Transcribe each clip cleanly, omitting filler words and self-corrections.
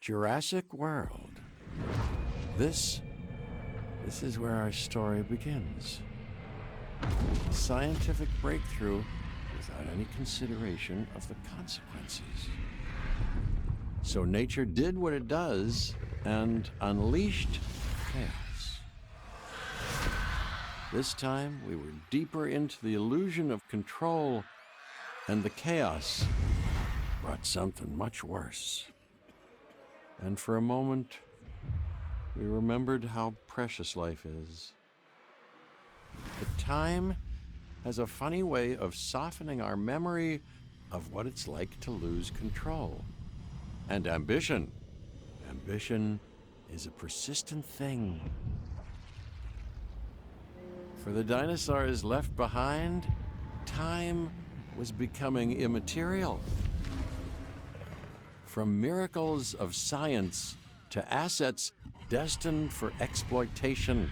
Jurassic World. This is where our story begins. A scientific breakthrough without any consideration of the consequences. So nature did what it does and unleashed chaos. This time, we were deeper into the illusion of control, and the chaos brought something much worse. And for a moment, we remembered how precious life is. But time has a funny way of softening our memory of what it's like to lose control. And ambition. Ambition is a persistent thing. For the dinosaurs left behind, time was becoming immaterial. From miracles of science to assets destined for exploitation.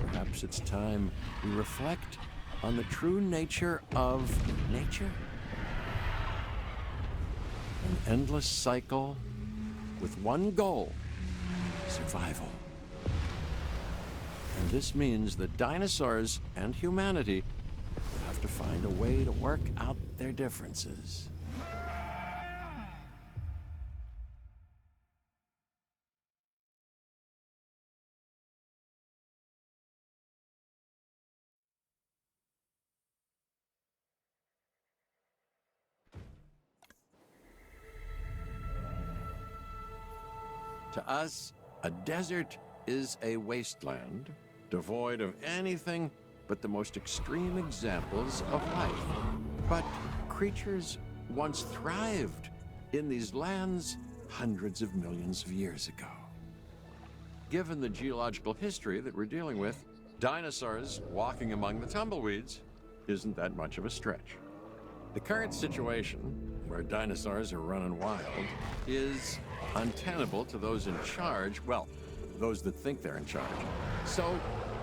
Perhaps it's time we reflect on the true nature of nature. An endless cycle with one goal: survival. And this means that dinosaurs and humanity have to find a way to work out their differences. To us, a desert is a wasteland, devoid of anything but the most extreme examples of life. But creatures once thrived in these lands hundreds of millions of years ago. Given the geological history that we're dealing with, dinosaurs walking among the tumbleweeds isn't that much of a stretch. The current situation, where dinosaurs are running wild, is untenable to those in charge, well, those that think they're in charge. So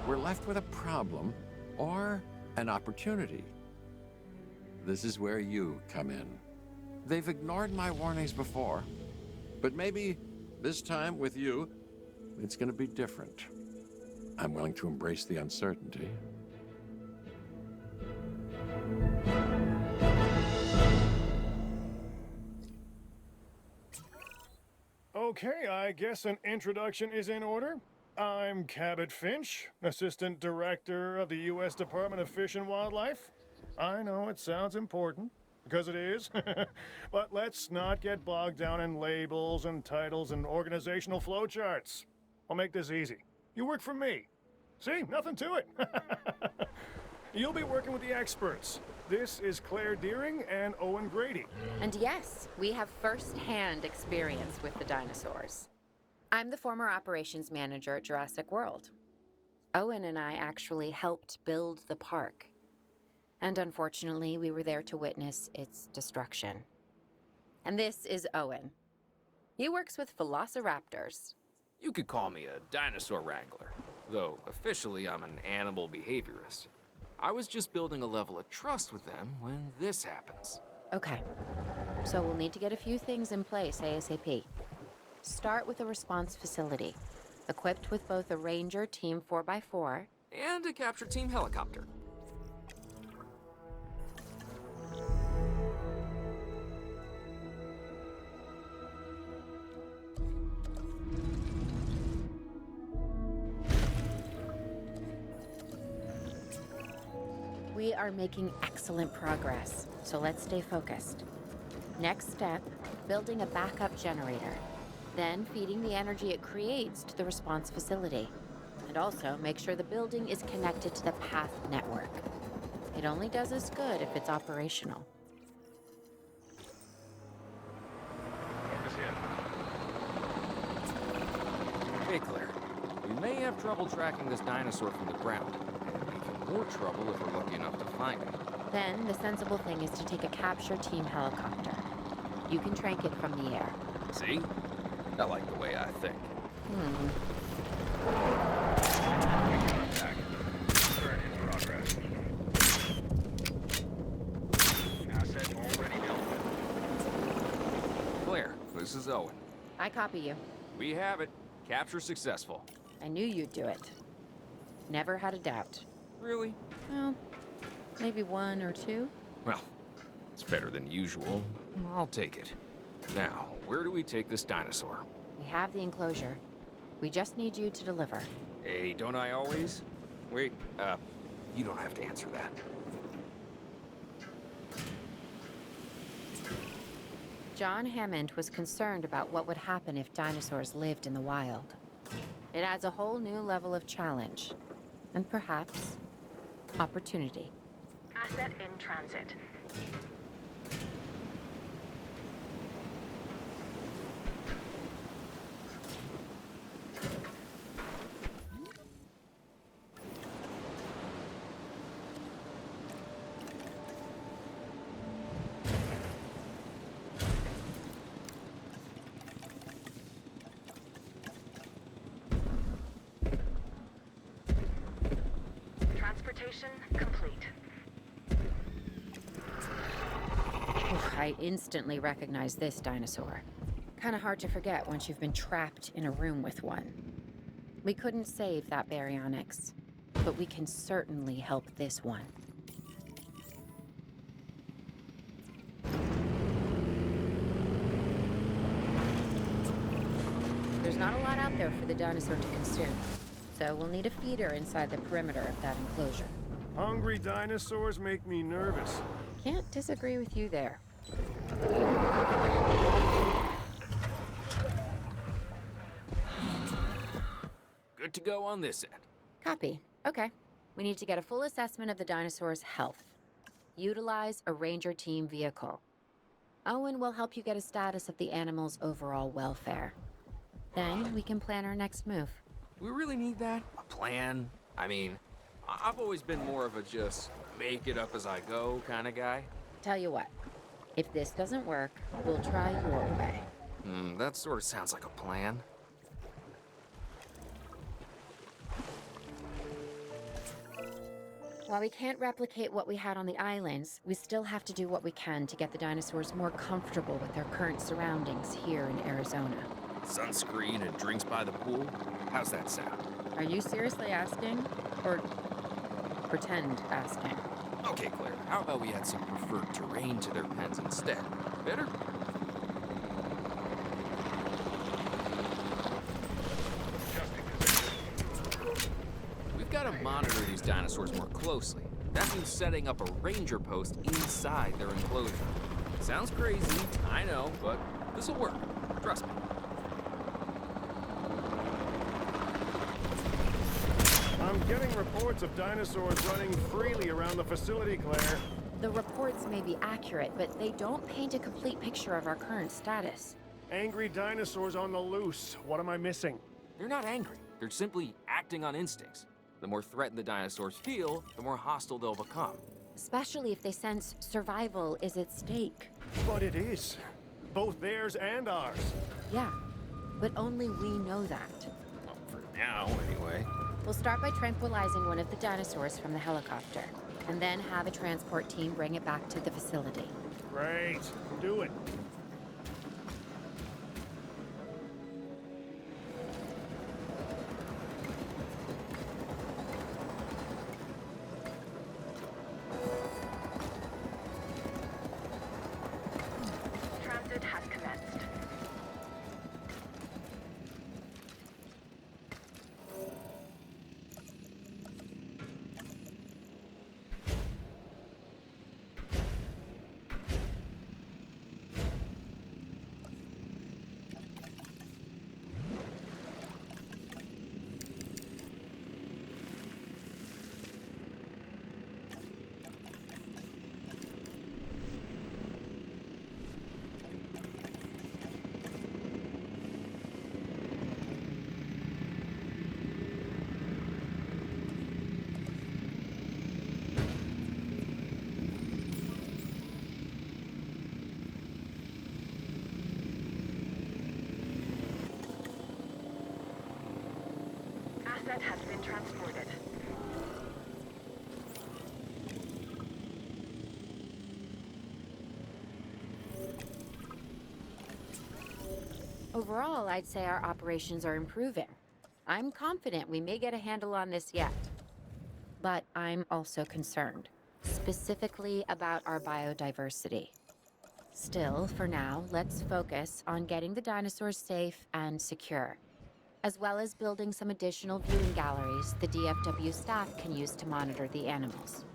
we're left with a problem or an opportunity. This is where you come in. They've ignored my warnings before, but maybe this time with you, it's going to be different. I'm willing to embrace the uncertainty. Okay, I guess an introduction is in order. I'm Cabot Finch, Assistant Director of the U.S. Department of Fish and Wildlife. I know it sounds important, because it is, but let's not get bogged down in labels and titles and organizational flowcharts. I'll make this easy. You work for me. See, nothing to it. You'll be working with the experts. This is Claire Deering and Owen Grady. And yes, we have first-hand experience with the dinosaurs. I'm the former operations manager at Jurassic World. Owen and I actually helped build the park. And unfortunately, we were there to witness its destruction. And this is Owen. He works with velociraptors. You could call me a dinosaur wrangler, though officially I'm an animal behaviorist. I was just building a level of trust with them when this happens. Okay, so we'll need to get a few things in place ASAP. Start with a response facility, equipped with both a Ranger Team 4x4 And a capture team helicopter. We are making excellent progress, so let's stay focused. Next step, building a backup generator. Then feeding the energy it creates to the response facility. And also make sure the building is connected to the path network. It only does us good if it's operational. Hey, Claire. We may have trouble tracking this dinosaur from the ground, and even more trouble if we're lucky enough to find it. Then the sensible thing is to take a capture team helicopter. You can trank it from the air. See? I like the way I think. Contact. Turn in progress. Asset already built. Claire, this is Owen. I copy you. We have it. Capture successful. I knew you'd do it. Never had a doubt. Really? Well, maybe one or two. Well, it's better than usual. I'll take it. Now, where do we take this dinosaur? We have the enclosure. We just need you to deliver. Hey, don't I always? Wait, you don't have to answer that. John Hammond was concerned about what would happen if dinosaurs lived in the wild. It adds a whole new level of challenge. And perhaps, opportunity. Asset in transit. Transportation complete. Oof, I instantly recognize this dinosaur. Kinda hard to forget once you've been trapped in a room with one. We couldn't save that baryonyx, but we can certainly help this one. There's not a lot out there for the dinosaur to consume, so we'll need a feeder inside the perimeter of that enclosure. Hungry dinosaurs make me nervous. Can't disagree with you there. Good to go on this end. Copy. Okay. We need to get a full assessment of the dinosaur's health. Utilize a ranger team vehicle. Owen will help you get a status of the animal's overall welfare. Then we can plan our next move. We really need that? A plan? I mean, I've always been more of a just make it up as I go kind of guy. Tell you what, if this doesn't work, we'll try your way. That sort of sounds like a plan. While we can't replicate what we had on the islands, we still have to do what we can to get the dinosaurs more comfortable with their current surroundings here in Arizona. Sunscreen and drinks by the pool? How's that sound? Are you seriously asking? Or pretend asking? Okay, Claire, how about we add some preferred terrain to their pens instead? Better? We've got to monitor these dinosaurs more closely. That means setting up a ranger post inside their enclosure. Sounds crazy, I know, but this'll work. Trust me. I'm getting reports of dinosaurs running freely around the facility, Claire. The reports may be accurate, but they don't paint a complete picture of our current status. Angry dinosaurs on the loose. What am I missing? They're not angry. They're simply acting on instincts. The more threatened the dinosaurs feel, the more hostile they'll become. Especially if they sense survival is at stake. But it is. Both theirs and ours. Yeah, but only we know that. Well, for now, anyway. We'll start by tranquilizing one of the dinosaurs from the helicopter, and then have a transport team bring it back to the facility. Great. Do it. Transit has commenced. Asset has been transported. Overall, I'd say our operations are improving. I'm confident we may get a handle on this yet. But I'm also concerned, specifically about our biodiversity. Still, for now, let's focus on getting the dinosaurs safe and secure, as well as building some additional viewing galleries the DFW staff can use to monitor the animals.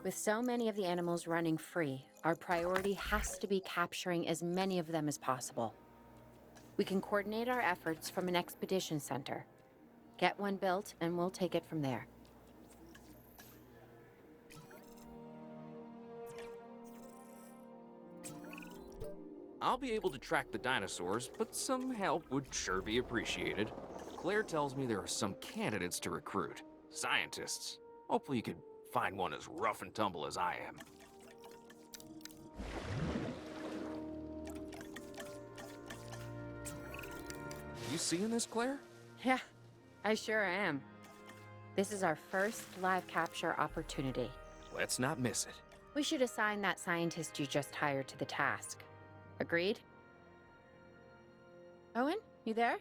With so many of the animals running free, our priority has to be capturing as many of them as possible. We can coordinate our efforts from an expedition center. Get one built, and we'll take it from there. I'll be able to track the dinosaurs, but some help would sure be appreciated. Claire tells me there are some candidates to recruit. Scientists. Hopefully you could find one as rough and tumble as I am. You seeing this, Claire? Yeah, I sure am. This is our first live capture opportunity. Let's not miss it. We should assign that scientist you just hired to the task. Agreed? Owen, you there?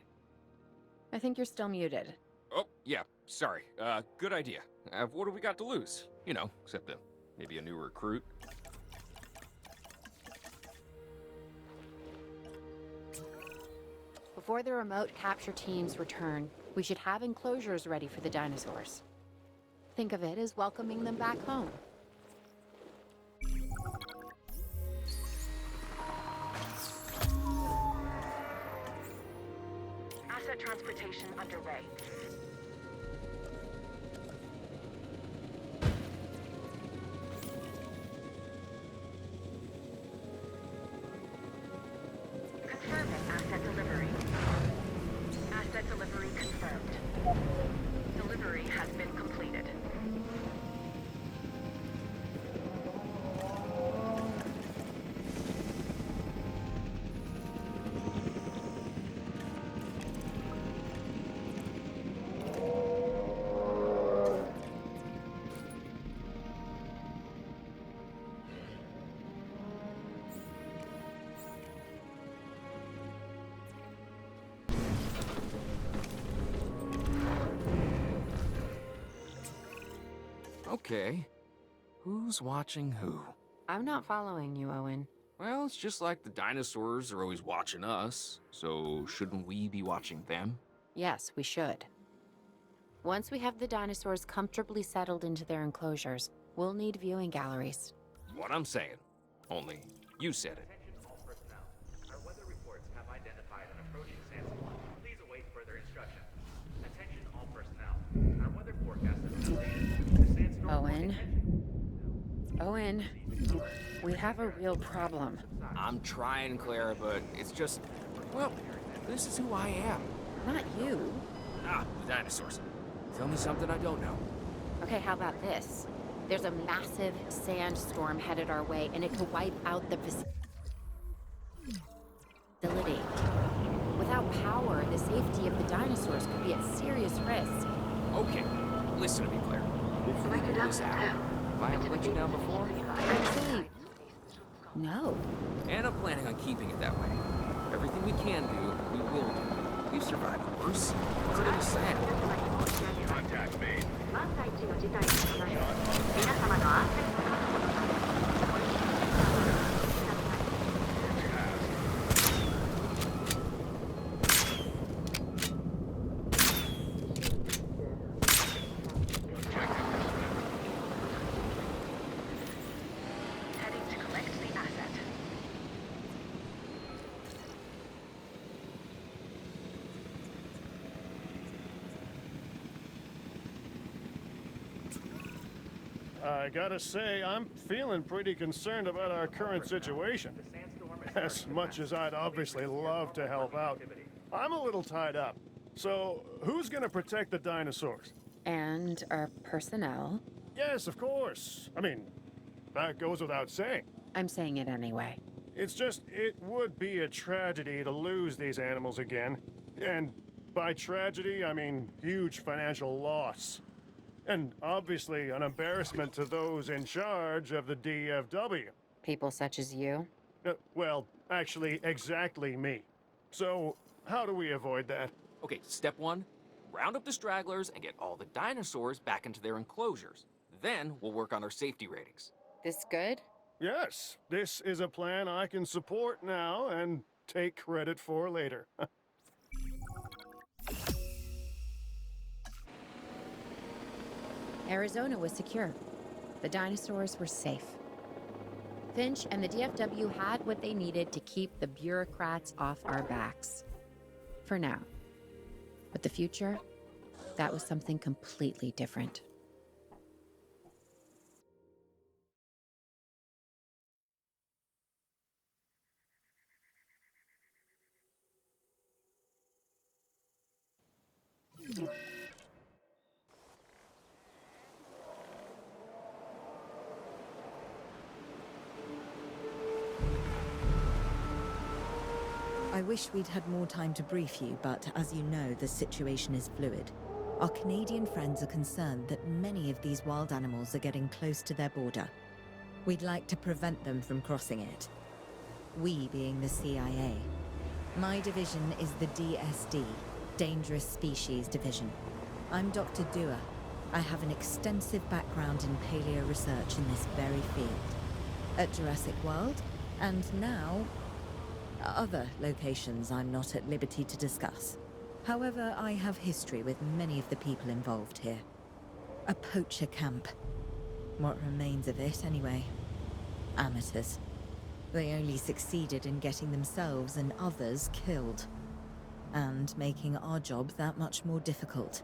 I think you're still muted. Oh, yeah, sorry. Good idea. What do we got to lose? You know, except maybe a new recruit. Before the remote capture teams return, we should have enclosures ready for the dinosaurs. Think of it as welcoming them back home. Asset transportation underway. Confirming asset delivery. Asset delivery confirmed. Delivery has been completed. Okay. Who's watching who? I'm not following you, Owen. Well, it's just like the dinosaurs are always watching us, so shouldn't we be watching them? Yes, we should. Once we have the dinosaurs comfortably settled into their enclosures, we'll need viewing galleries. What I'm saying. Only, you said it. Attention all personnel. Our weather reports have identified an approaching sandstorm. Please await further instructions. Attention all personnel. Our weather forecast has been updated. The sandstorm Owen? Owen, we have a real problem. I'm trying, Clara, but it's just, well, this is who I am. Not you. Ah, the dinosaurs. Tell me something I don't know. Okay, how about this? There's a massive sandstorm headed our way, and it could wipe out the facility. Without power, the safety of the dinosaurs could be at serious risk. Okay, listen to me, Claire. We'll figure this out. Have I ever let you down before? Actually, no. And I'm planning on keeping it that way. Everything we can do, we will do. We've survived worse. What's it gonna say? Contact made. 万が一の事態に備え、皆様の安全 Heading to collect the asset. I gotta say, I'm feeling pretty concerned about our current situation. As much as I'd obviously love to help out, I'm a little tied up. So, who's gonna protect the dinosaurs? And our personnel. Yes, of course. I mean, that goes without saying. I'm saying it anyway. It's just, it would be a tragedy to lose these animals again. And by tragedy, I mean huge financial loss. And obviously an embarrassment to those in charge of the DFW. People such as you? Well, actually, exactly me. So, how do we avoid that? Okay, step one, round up the stragglers and get all the dinosaurs back into their enclosures. Then we'll work on our safety ratings. This good? Yes, this is a plan I can support now and take credit for later. Arizona was secure. The dinosaurs were safe. Finch and the DFW had what they needed to keep the bureaucrats off our backs. For now. But the future, that was something completely different. I wish we'd had more time to brief you, but as you know, the situation is fluid. Our Canadian friends are concerned that many of these wild animals are getting close to their border. We'd like to prevent them from crossing it. We being the CIA. My division is the DSD, Dangerous Species Division. I'm Dr. Dua. I have an extensive background in paleo research in this very field. At Jurassic World, and now other locations I'm not at liberty to discuss. However, I have history with many of the people involved here. A poacher camp. What remains of it, anyway. Amateurs. They only succeeded in getting themselves and others killed. And making our job that much more difficult.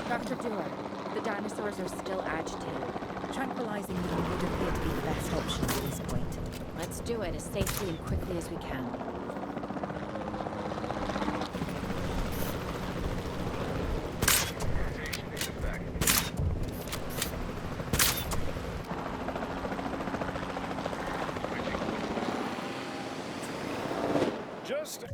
Dr. Dua, the dinosaurs are still agitated. Tranquilizing them would appear to be the best option at this point. Let's do it as safely and quickly as we can. Just...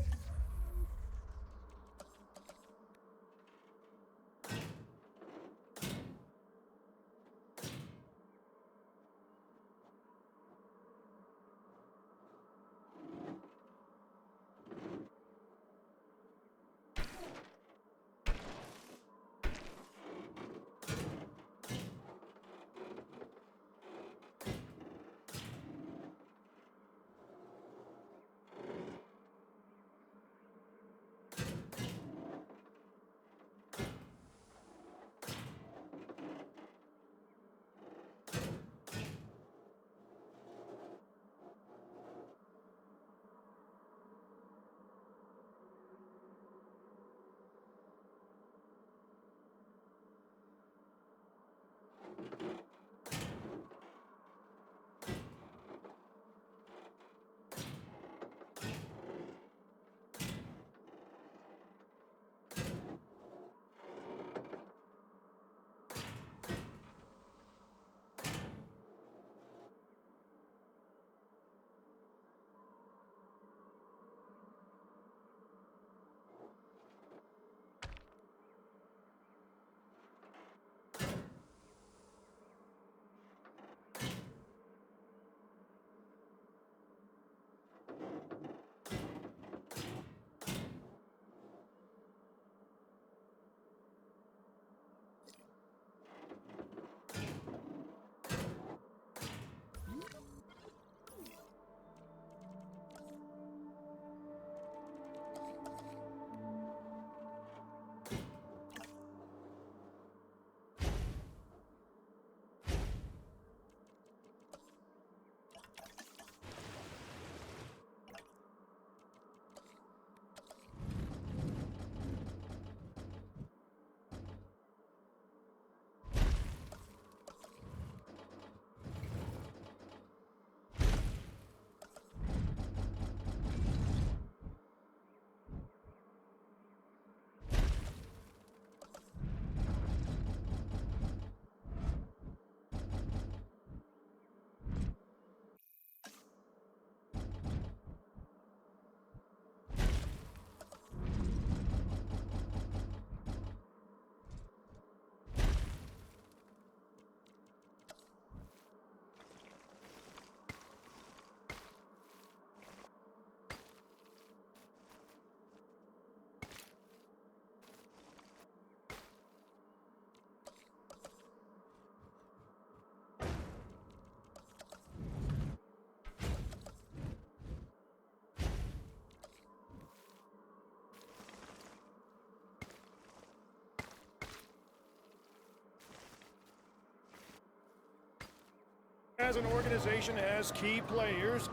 as an organization has key players,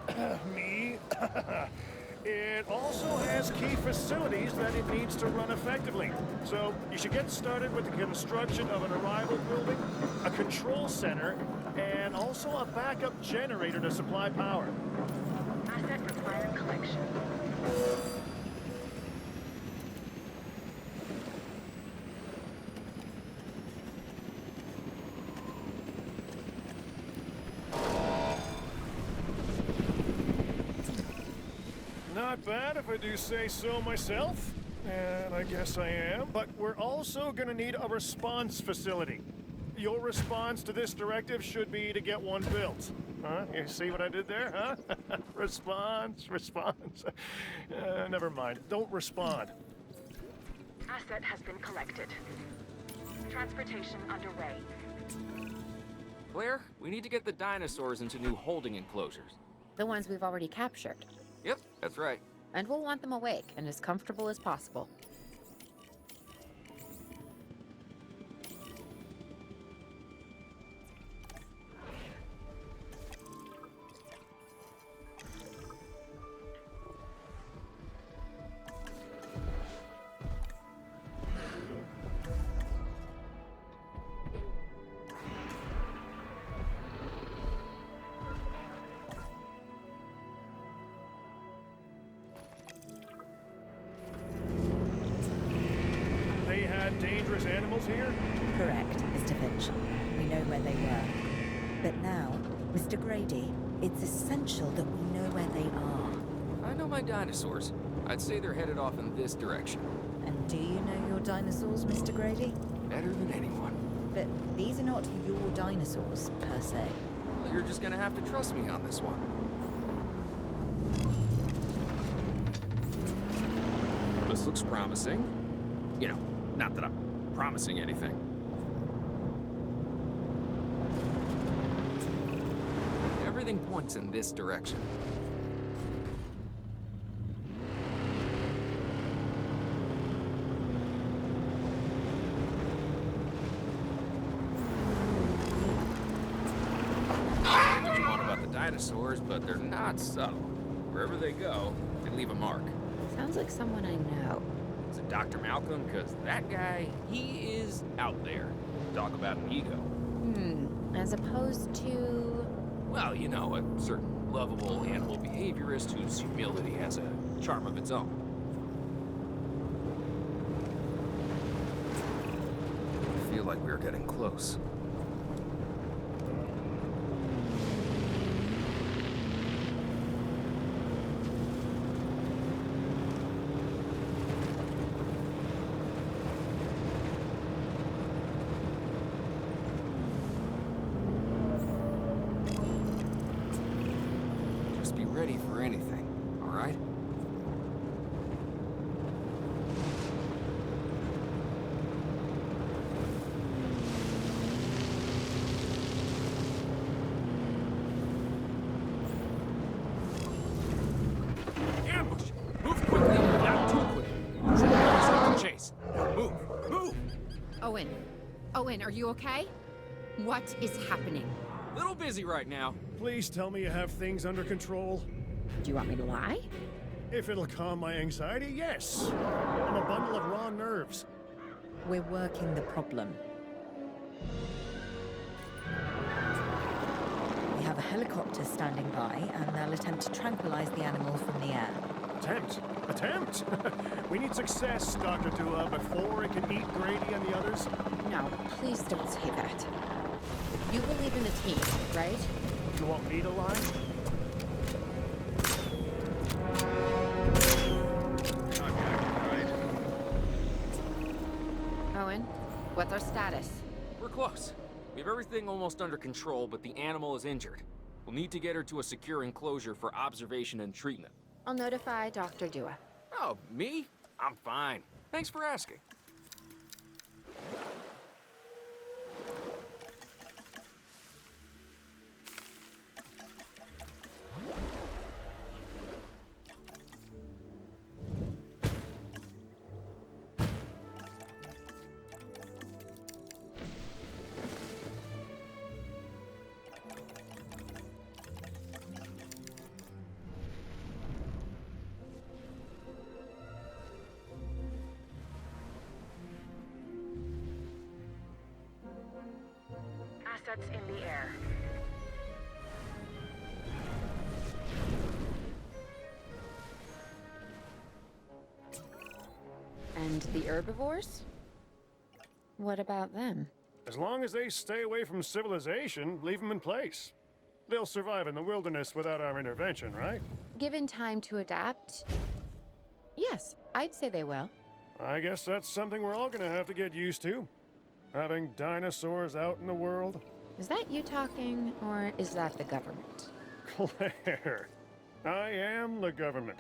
me, it also has key facilities that it needs to run effectively. So you should get started with the construction of an arrival building, a control center, and also a backup generator to supply power. Asset required collection. Not bad if I do say so myself. And I guess I am. But we're also gonna need a response facility. Your response to this directive should be to get one built. Huh? You see what I did there, huh? Response. Never mind. Don't respond. Asset has been collected. Transportation underway. Claire, we need to get the dinosaurs into new holding enclosures. The ones we've already captured. Yep, that's right. And we'll want them awake and as comfortable as possible. They had dangerous animals here? Correct, Mr. Finch. We know where they were. But now, Mr. Grady, it's essential that we know where they are. I know my dinosaurs. I'd say they're headed off in this direction. And do you know your dinosaurs, Mr. Grady? Better than anyone. But these are not your dinosaurs, per se. Well, you're just gonna have to trust me on this one. This looks promising. You know, not that I'm promising anything. Everything points in this direction. Say what you want about the dinosaurs, but they're not subtle. Wherever they go, they leave a mark. Sounds like someone I know. Is it Dr. Malcolm? Because that guy, he is out there. Talk about an ego. As opposed to... Well, you know, a certain lovable animal behaviorist whose humility has a charm of its own. I feel like we're getting close. Just be ready for anything, all right? Ambush! Move quickly, not too quickly. Send the to chase. Move! Move! Owen, are you okay? What is happening? Little busy right now. Please tell me you have things under control. Do you want me to lie? If it'll calm my anxiety, yes. I'm a bundle of raw nerves. We're working the problem. We have a helicopter standing by, and they'll attempt to tranquilize the animal from the air. Attempt? We need success, Dr. Dua, before it can eat Grady and the others. No, please don't say that. You believe in the team, right? You want me to lie? Owen, what's our status? We're close. We have everything almost under control, but the animal is injured. We'll need to get her to a secure enclosure for observation and treatment. I'll notify Dr. Dua. Oh, me? I'm fine. Thanks for asking. Assets in the air. And the herbivores? What about them? As long as they stay away from civilization, leave them in place. They'll survive in the wilderness without our intervention, right? Given time to adapt, yes, I'd say they will. I guess that's something we're all gonna have to get used to. Having dinosaurs out in the world. Is that you talking, or is that the government? Claire, I am the government.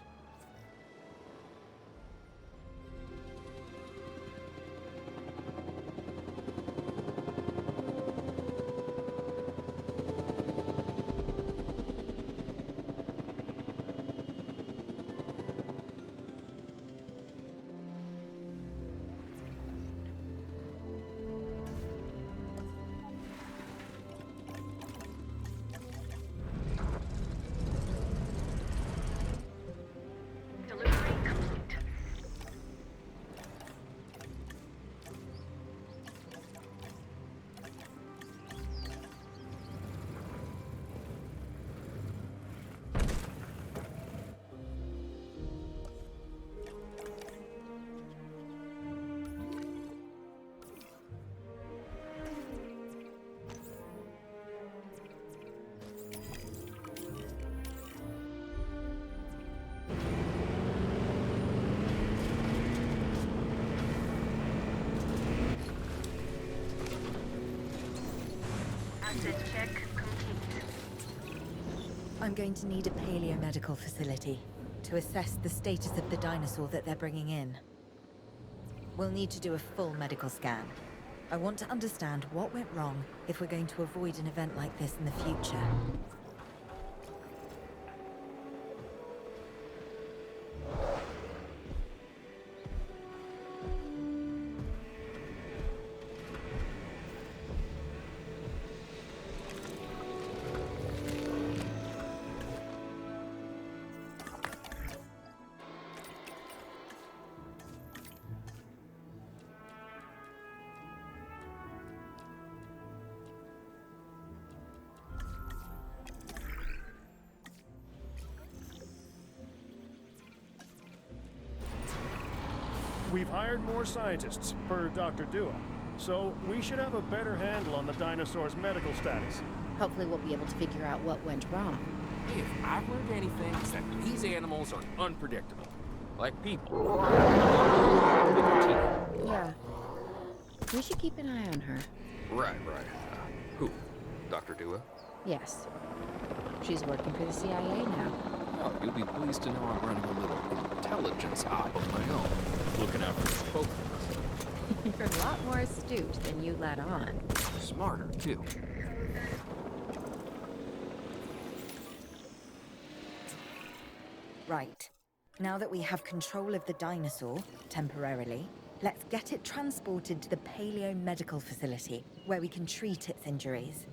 Delivery complete. Asset check complete. I'm going to need a paleomedical facility to assess the status of the dinosaur that they're bringing in. We'll need to do a full medical scan. I want to understand what went wrong if we're going to avoid an event like this in the future. We've hired more scientists, per Dr. Dua, so we should have a better handle on the dinosaur's medical status. Hopefully we'll be able to figure out what went wrong. If I've learned anything, it's that these animals are unpredictable. Like people. Yeah. We should keep an eye on her. Right. Who? Dr. Dua? Yes. She's working for the CIA now. Oh, you'll be pleased to know I'm running a little intelligence op of my own. Looking out for the focus. You're a lot more astute than you let on. Smarter, too. Right. Now that we have control of the dinosaur, temporarily, let's get it transported to the paleomedical facility, where we can treat its injuries.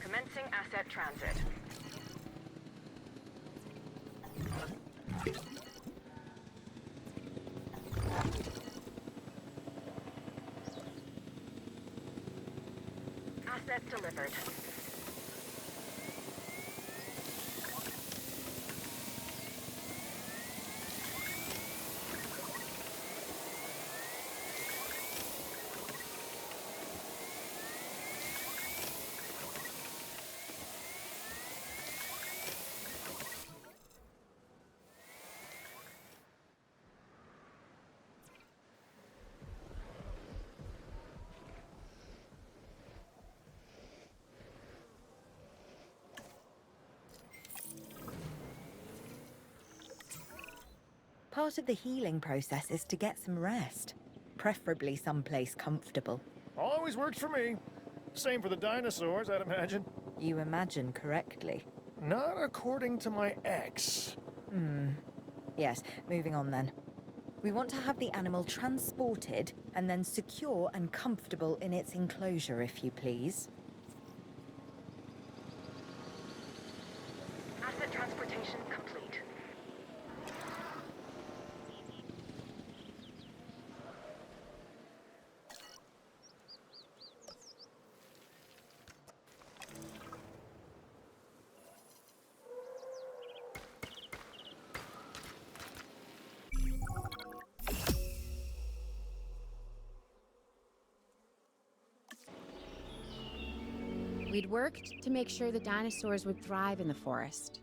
Commencing asset transit. Asset delivered. Part of the healing process is to get some rest, preferably someplace comfortable. Always works for me. Same for the dinosaurs, I'd imagine. You imagine correctly. Not according to my ex. Yes, moving on then. We want to have the animal transported and then secure and comfortable in its enclosure, if you please. Asset transportation complete. We'd worked to make sure the dinosaurs would thrive in the forest.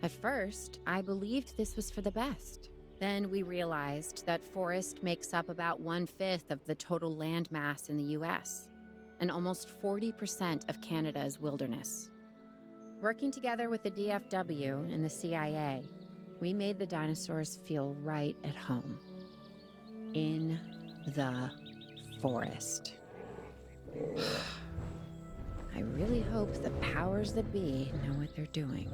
At first, I believed this was for the best. Then we realized that forest makes up about 1/5 of the total land mass in the US, and almost 40% of Canada's wilderness. Working together with the DFW and the CIA, we made the dinosaurs feel right at home. In the forest. I really hope the powers that be know what they're doing.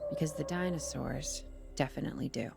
Because the dinosaurs definitely do.